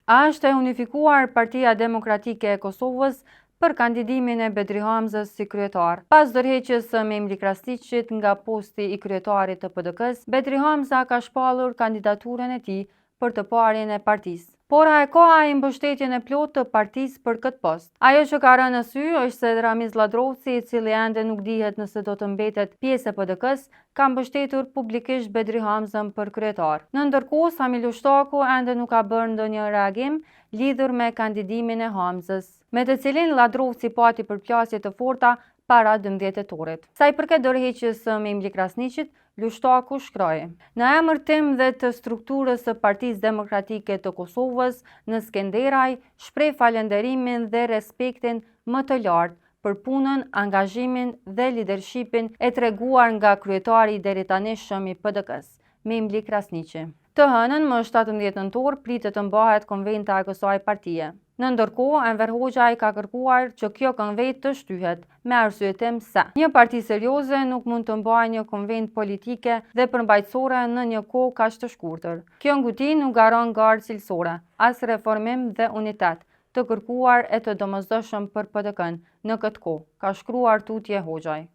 Është e unifikuar Partia Demokratike e Kosovës për kandidimin e Bedri Hamzës si kryetar. Pas dorëheqjes së Memli Krasniqit nga posti i kryetarit të PDK-s, Bedri Hamza ka shpallur kandidaturën e tij për të parin e partisë. Por a e ka ai mbështetjen e plotë të partisë për këtë post? Ajo që ka rënë në sy është se Ramiz Ladrovci, i cili ende nuk dihet nëse do të mbetet pjesë e PDK-s, ka mbështetur publikisht Bedri Hamzën për kryetar. Në ndërkohë, Sami Lushtaku ende nuk ka bërë ndonjë reagim lidhur me kandidimin e Hamzës, me të cilin Ladrovci pati përplasje të forta para 12 tetorit. Sa i përket dorëheqjes së Memli Krasniqit, Lushtaku shkroi: "Në emër tim dhe të strukturës së Partisë Demokratike të Kosovës në Skenderaj, shpreh falënderimin dhe respektin më të lartë për punën, angazhimin dhe lidershipin e treguar nga kryetari i deritanishëm i PDK-s, Memli Krasniqi." Të hënën, më 17 nëntor, pritet të mbahet konventa e kësaj partie. Në ndërkohë, Enver Hoxha ka kërkuar që kjo konvent të shtyhet, me arsyetim se një parti serioze nuk mund të mbajë një konvent politike dhe përmbajtësore në një kohë kaq të shkurtër. Kjo nguti nuk garon garë cilësore, as reformim dhe unitet të kërkuar e të domosdoshëm për PDK-n në këtë kohë, ka shkruar tutje Hoxhaj.